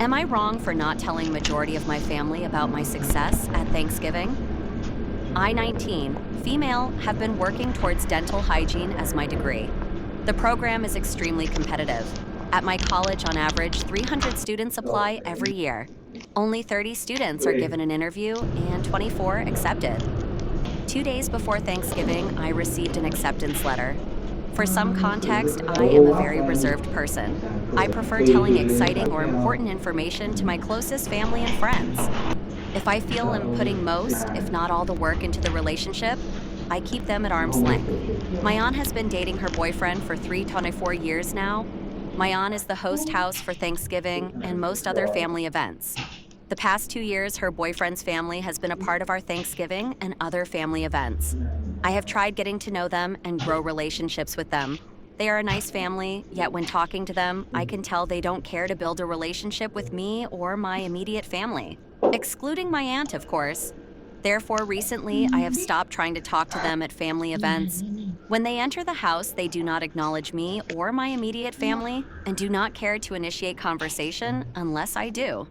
Am I wrong for not telling majority of my family about my success at Thanksgiving? I, 19, female, have been working towards dental hygiene as my degree. The program is extremely competitive. At my college, on average, 300 students apply every year. Only 30 students are given an interview and 24 accepted. 2 days before Thanksgiving, I received an acceptance letter. For some context, I am a very reserved person. I prefer telling exciting or important information to my closest family and friends. If I feel I'm putting most, if not all the work into the relationship, I keep them at arm's length. My aunt has been dating her boyfriend for 3 to 4 years now. My aunt is the host house for Thanksgiving and most other family events. The past 2 years, her boyfriend's family has been a part of our Thanksgiving and other family events. I have tried getting to know them and grow relationships with them. They are a nice family, yet when talking to them, I can tell they don't care to build a relationship with me or my immediate family, excluding my aunt, of course. Therefore, recently, I have stopped trying to talk to them at family events. When they enter the house, they do not acknowledge me or my immediate family and do not care to initiate conversation unless I do.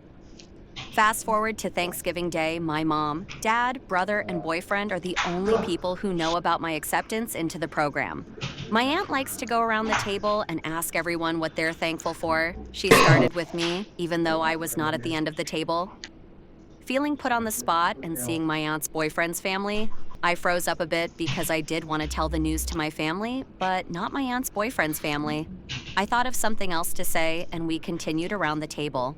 Fast forward to Thanksgiving Day, my mom, dad, brother, and boyfriend are the only people who know about my acceptance into the program. My aunt likes to go around the table and ask everyone what they're thankful for. She started with me, even though I was not at the end of the table. Feeling put on the spot and seeing my aunt's boyfriend's family, I froze up a bit because I did want to tell the news to my family, but not my aunt's boyfriend's family. I thought of something else to say, and we continued around the table.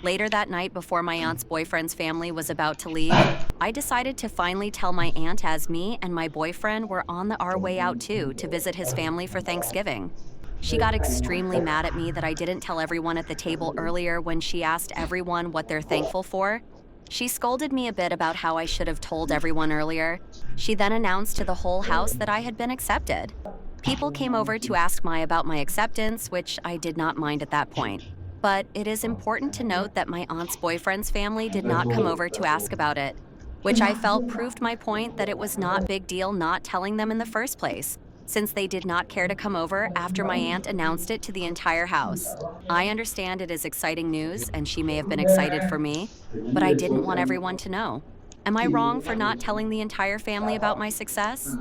Later that night, before my aunt's boyfriend's family was about to leave, I decided to finally tell my aunt as me and my boyfriend were on our way out too to visit his family for Thanksgiving. She got extremely mad at me that I didn't tell everyone at the table earlier when she asked everyone what they're thankful for. She scolded me a bit about how I should have told everyone earlier. She then announced to the whole house that I had been accepted. People came over to ask Mai about my acceptance, which I did not mind at that point. But it is important to note that my aunt's boyfriend's family did not come over to ask about it, which I felt proved my point that it was not a big deal not telling them in the first place, since they did not care to come over after my aunt announced it to the entire house. I understand it is exciting news and she may have been excited for me, but I didn't want everyone to know. Am I wrong for not telling the entire family about my success?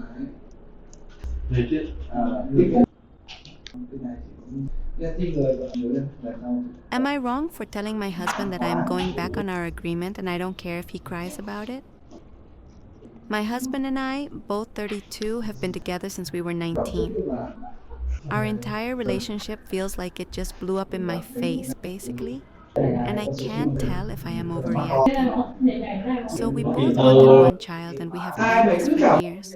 Am I wrong for telling my husband that I am going back on our agreement and I don't care if he cries about it? My husband and I, both 32, have been together since we were 19. Our entire relationship feels like it just blew up in my face, basically. And I can't tell if I am overreacting. So we both wanted one child and we have planned this for years.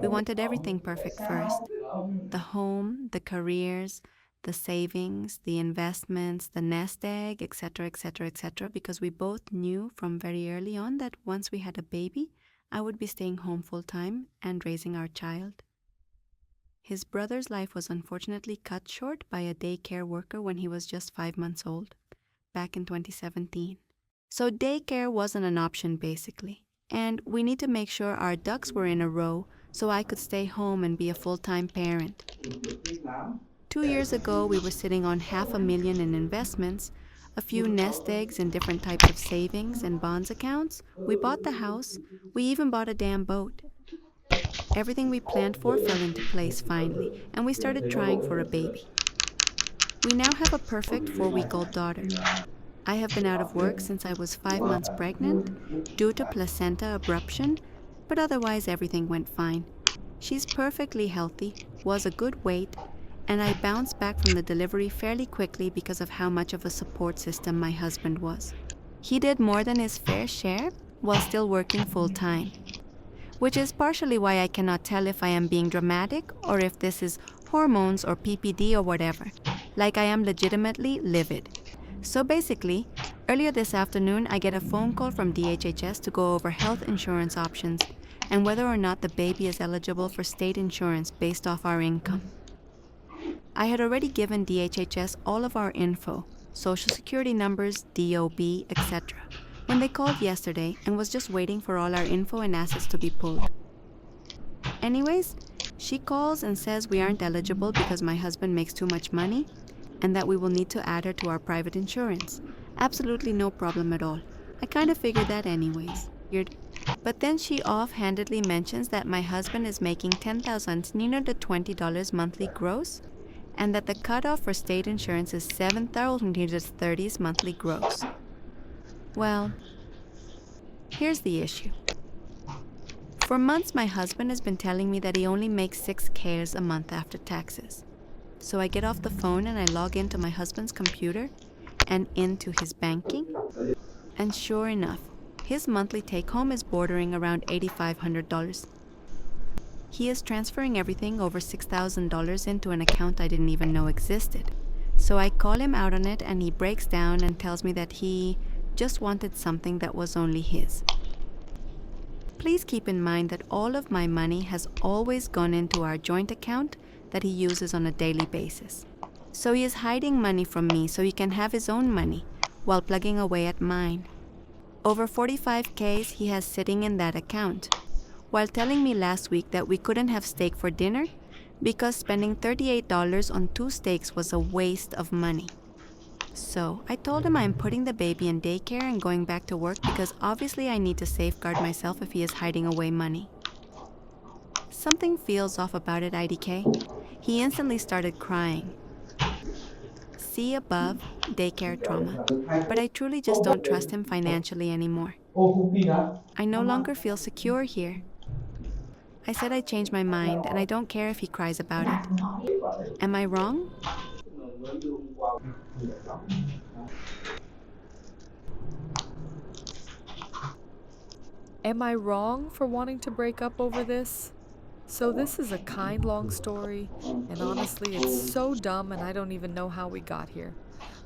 We wanted everything perfect first. The home, the careers, the savings, the investments, the nest egg, etc., etc., etc., because we both knew from very early on that once we had a baby, I would be staying home full-time and raising our child. His brother's life was unfortunately cut short by a daycare worker when he was just 5 months old, back in 2017. So daycare wasn't an option, basically. And we need to make sure our ducks were in a row so I could stay home and be a full-time parent. 2 years ago, we were sitting on $500,000 in investments, a few nest eggs and different types of savings and bonds accounts. We bought the house. We even bought a damn boat. Everything we planned for fell into place finally, and we started trying for a baby. We now have a perfect 4-week-old daughter. I have been out of work since I was 5 months pregnant due to placenta abruption, but otherwise everything went fine. She's perfectly healthy, was a good weight, and I bounced back from the delivery fairly quickly because of how much of a support system my husband was. He did more than his fair share while still working full-time, which is partially why I cannot tell if I am being dramatic or if this is hormones or PPD or whatever, like I am legitimately livid. So basically, earlier this afternoon I get a phone call from DHHS to go over health insurance options and whether or not the baby is eligible for state insurance based off our income. I had already given DHHS all of our info, social security numbers, DOB, etc., when they called yesterday and was just waiting for all our info and assets to be pulled. Anyways, she calls and says we aren't eligible because my husband makes too much money and that we will need to add her to our private insurance, Absolutely no problem at all. I kind of figured that anyways. Weird. But then she offhandedly mentions that my husband is making $10,000 near the $20 monthly gross, and that the cutoff for state insurance is $7,030 monthly gross. Well, here's the issue. For months, my husband has been telling me that he only makes $6,000 a month after taxes. So I get off the phone and I log into my husband's computer and into his banking. And sure enough, his monthly take-home is bordering around $8,500. He is transferring everything over $6,000 into an account I didn't even know existed. So I call him out on it and he breaks down and tells me that he just wanted something that was only his. Please keep in mind that all of my money has always gone into our joint account that he uses on a daily basis. So he is hiding money from me so he can have his own money while plugging away at mine. Over $45,000 he has sitting in that account, while telling me last week that we couldn't have steak for dinner because spending $38 on 2 steaks was a waste of money. So I told him I'm putting the baby in daycare and going back to work because obviously I need to safeguard myself if he is hiding away money. Something feels off about it, IDK. He instantly started crying. See above, daycare trauma. But I truly just don't trust him financially anymore. I no longer feel secure here. I said I changed my mind and I don't care if he cries about it. Am I wrong? Am I wrong for wanting to break up over this? So this is a kind long story, and honestly it's so dumb and I don't even know how we got here.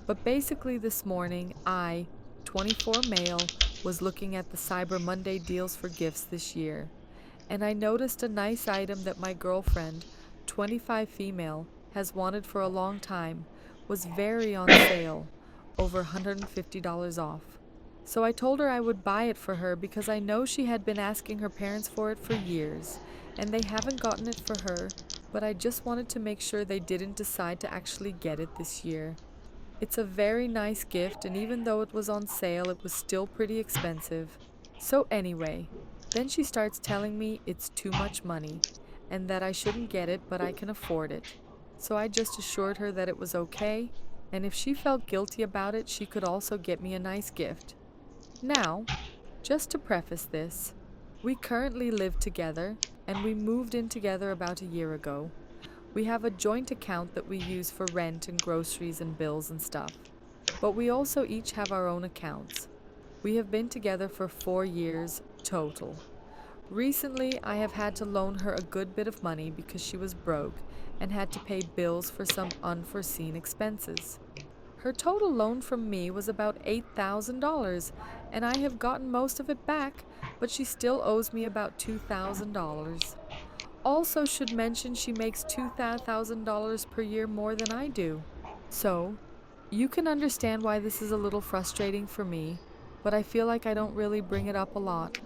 But basically this morning, I, 24 male, was looking at the Cyber Monday deals for gifts this year. And I noticed a nice item that my girlfriend, 25 female, has wanted for a long time, was very on sale, over $150 off. So I told her I would buy it for her because I know she had been asking her parents for it for years, and they haven't gotten it for her, but I just wanted to make sure they didn't decide to actually get it this year. It's a very nice gift, and even though it was on sale, it was still pretty expensive. So anyway, then she starts telling me it's too much money, and that I shouldn't get it, but I can afford it. So I just assured her that it was okay, and if she felt guilty about it, she could also get me a nice gift. Now, just to preface this, we currently live together, and we moved in together about a year ago. We have a joint account that we use for rent and groceries and bills and stuff, but we also each have our own accounts. We have been together for 4 years total. Recently, I have had to loan her a good bit of money because she was broke and had to pay bills for some unforeseen expenses. Her total loan from me was about $8,000, and I have gotten most of it back, but she still owes me about $2,000. Also should mention she makes $2,000 per year more than I do. So, you can understand why this is a little frustrating for me, but I feel like I don't really bring it up a lot.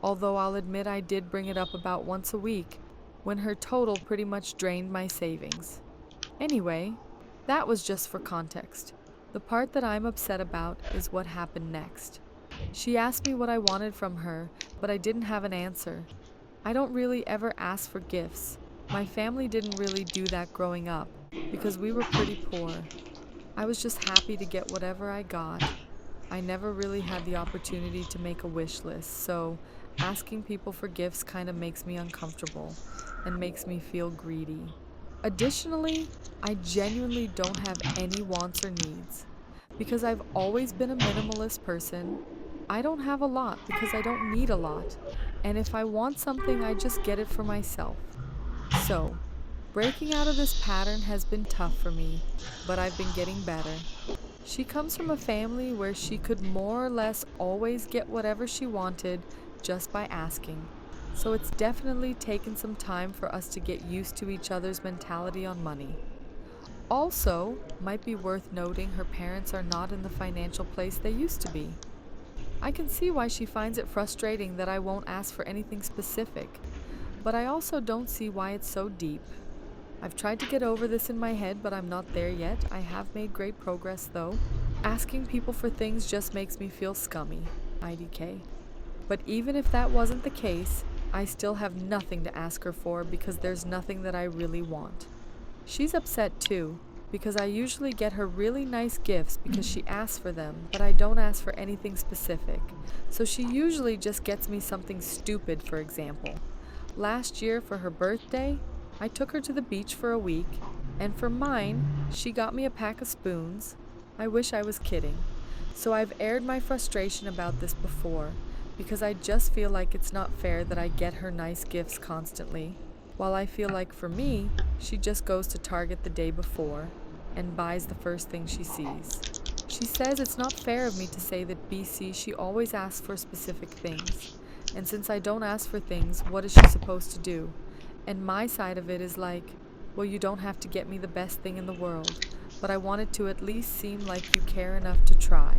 Although I'll admit I did bring it up about once a week, when her total pretty much drained my savings. Anyway, that was just for context. The part that I'm upset about is what happened next. She asked me what I wanted from her, but I didn't have an answer. I don't really ever ask for gifts. My family didn't really do that growing up, because we were pretty poor. I was just happy to get whatever I got. I never really had the opportunity to make a wish list, so asking people for gifts kind of makes me uncomfortable and makes me feel greedy. Additionally, I genuinely don't have any wants or needs. Because I've always been a minimalist person, I don't have a lot because I don't need a lot. And if I want something, I just get it for myself. So, breaking out of this pattern has been tough for me, but I've been getting better. She comes from a family where she could more or less always get whatever she wanted just by asking. So it's definitely taken some time for us to get used to each other's mentality on money. Also, might be worth noting her parents are not in the financial place they used to be. I can see why she finds it frustrating that I won't ask for anything specific, but I also don't see why it's so deep. I've tried to get over this in my head, but I'm not there yet. I have made great progress though. Asking people for things just makes me feel scummy, IDK. But even if that wasn't the case, I still have nothing to ask her for because there's nothing that I really want. She's upset too, because I usually get her really nice gifts because she asks for them, but I don't ask for anything specific. So she usually just gets me something stupid, for example. Last year for her birthday, I took her to the beach for a week, and for mine, she got me a pack of spoons. I wish I was kidding. So I've aired my frustration about this before, because I just feel like it's not fair that I get her nice gifts constantly, while I feel like for me, she just goes to Target the day before and buys the first thing she sees. She says it's not fair of me to say that BC she always asks for specific things, and since I don't ask for things, what is she supposed to do? And my side of it is like, well, you don't have to get me the best thing in the world, but I want it to at least seem like you care enough to try.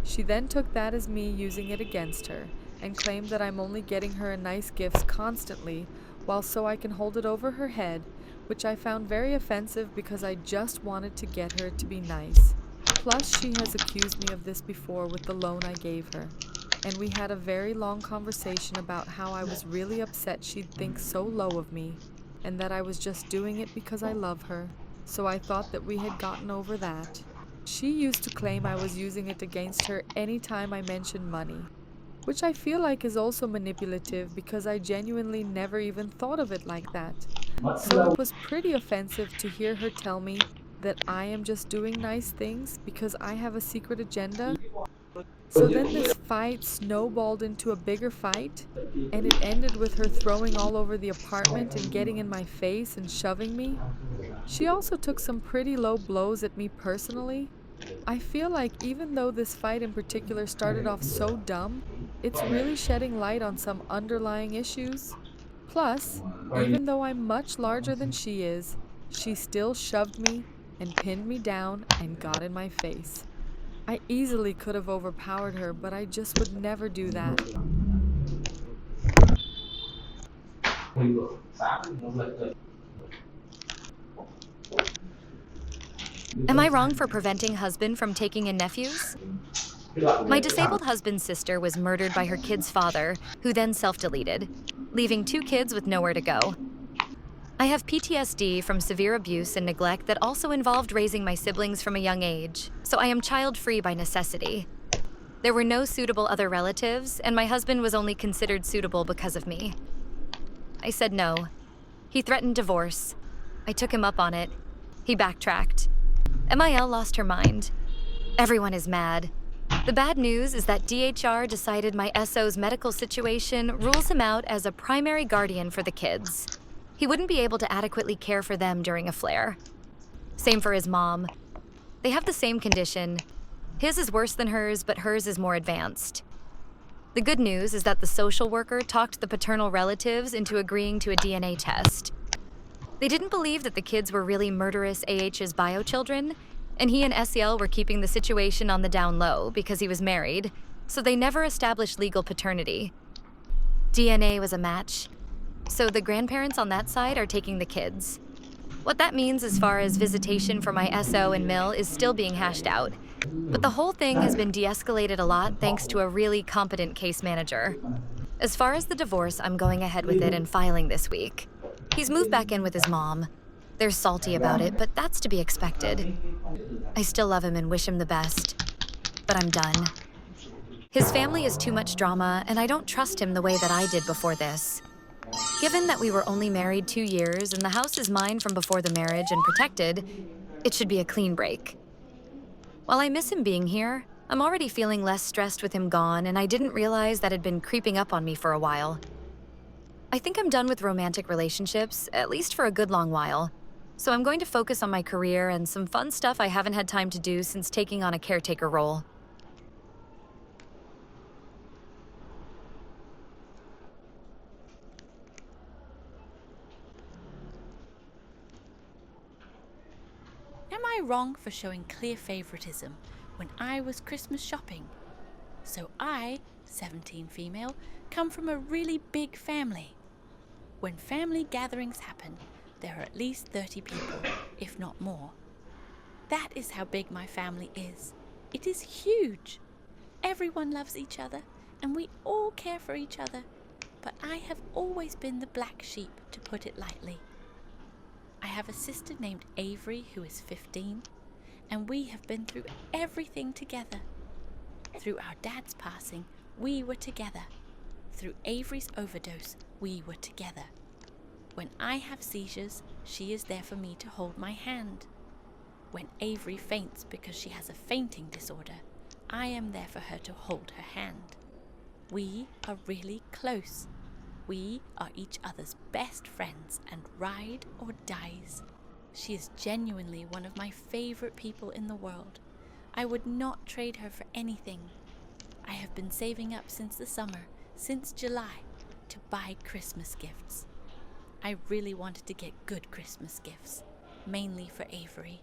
She then took that as me using it against her and claimed that I'm only getting her nice gifts constantly, while so I can hold it over her head, which I found very offensive because I just wanted to get her to be nice. Plus, she has accused me of this before with the loan I gave her, and we had a very long conversation about how I was really upset she'd think so low of me, and that I was just doing it because I love her, so I thought that we had gotten over that. She used to claim I was using it against her anytime I mentioned money, which I feel like is also manipulative because I genuinely never even thought of it like that. So it was pretty offensive to hear her tell me that I am just doing nice things because I have a secret agenda. So then this fight snowballed into a bigger fight, and it ended with her throwing all over the apartment and getting in my face and shoving me. She also took some pretty low blows at me personally. I feel like even though this fight in particular started off so dumb, it's really shedding light on some underlying issues. Plus, even though I'm much larger than she is, she still shoved me and pinned me down and got in my face. I easily could have overpowered her, but I just would never do that. Am I wrong for preventing husband from taking in nephews? My disabled husband's sister was murdered by her kid's father, who then self-deleted, leaving 2 kids with nowhere to go. I have PTSD from severe abuse and neglect that also involved raising my siblings from a young age, so I am child-free by necessity. There were no suitable other relatives, and my husband was only considered suitable because of me. I said no. He threatened divorce. I took him up on it. He backtracked. MIL lost her mind. Everyone is mad. The bad news is that DHR decided my SO's medical situation rules him out as a primary guardian for the kids. He wouldn't be able to adequately care for them during a flare. Same for his mom. They have the same condition. His is worse than hers, but hers is more advanced. The good news is that the social worker talked the paternal relatives into agreeing to a DNA test. They didn't believe that the kids were really murderous AH's bio children, and he and SEL were keeping the situation on the down low because he was married, so they never established legal paternity. DNA was a match, so the grandparents on that side are taking the kids. What that means as far as visitation for my SO and Mill is still being hashed out, but the whole thing has been de-escalated a lot thanks to a really competent case manager. As far as the divorce, I'm going ahead with it and filing this week. He's moved back in with his mom. They're salty about it, but that's to be expected. I still love him and wish him the best, but I'm done. His family is too much drama, and I don't trust him the way that I did before this. Given that we were only married 2 years and the house is mine from before the marriage and protected, it should be a clean break. While I miss him being here, I'm already feeling less stressed with him gone, and I didn't realize that had been creeping up on me for a while. I think I'm done with romantic relationships, at least for a good long while. So I'm going to focus on my career and some fun stuff I haven't had time to do since taking on a caretaker role. Am I wrong for showing clear favoritism when I was Christmas shopping? So I, 17 female, come from a really big family. When family gatherings happen, there are at least 30 people, if not more. That is how big my family is. It is huge. Everyone loves each other, and we all care for each other. But I have always been the black sheep, to put it lightly. I have a sister named Avery who is 15, and we have been through everything together. Through our dad's passing, we were together. Through Avery's overdose, we were together. When I have seizures, she is there for me to hold my hand. When Avery faints because she has a fainting disorder, I am there for her to hold her hand. We are really close. We are each other's best friends and ride or dies. She is genuinely one of my favorite people in the world. I would not trade her for anything. I have been saving up since the summer, since July, to buy Christmas gifts. I really wanted to get good Christmas gifts, mainly for Avery.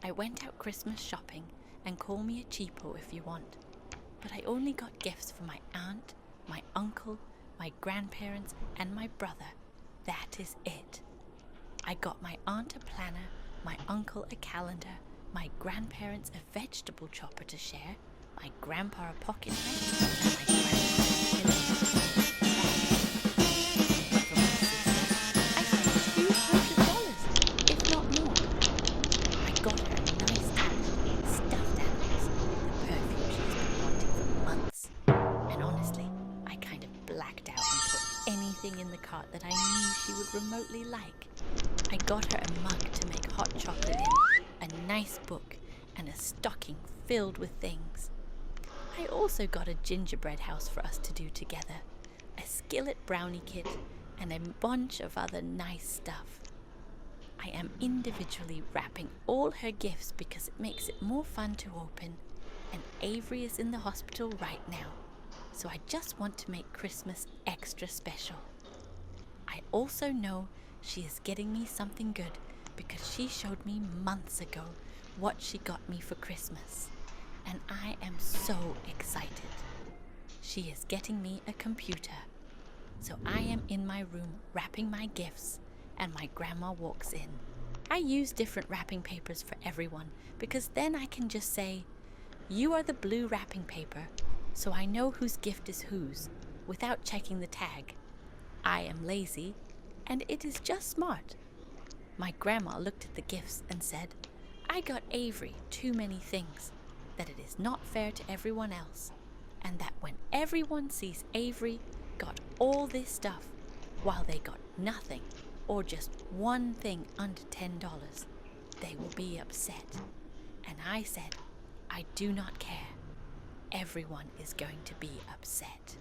I went out Christmas shopping, and call me a cheapo if you want, but I only got gifts for my aunt, my uncle, my grandparents, and my brother. That is it. I got my aunt a planner, my uncle a calendar, my grandparents a vegetable chopper to share, my grandpa a pocket knife, and my grandpa a pillow. But for my sister, I spent $200, if not more. I got her a nice tablet, stuffed animals, the perfume she's been wanting for months. And honestly, I kind of blacked out and put anything in the cart that I knew she would remotely like. I got her a mug to make hot chocolate in, a nice book, and a stocking filled with things. I also got a gingerbread house for us to do together, a skillet brownie kit, and a bunch of other nice stuff. I am individually wrapping all her gifts because it makes it more fun to open, and Avery is in the hospital right now, so I just want to make Christmas extra special. I also know she is getting me something good because she showed me months ago what she got me for Christmas, and I am so excited. She is getting me a computer. So I am in my room wrapping my gifts, and my grandma walks in. I use different wrapping papers for everyone because then I can just say, "You are the blue wrapping paper," so I know whose gift is whose without checking the tag. I am lazy, and it is just smart. My grandma looked at the gifts and said, "I got Avery too many things, that it is not fair to everyone else, and that when everyone sees Avery got all this stuff while they got nothing or just one thing under $10, they will be upset." And I said, "I do not care. Everyone is going to be upset."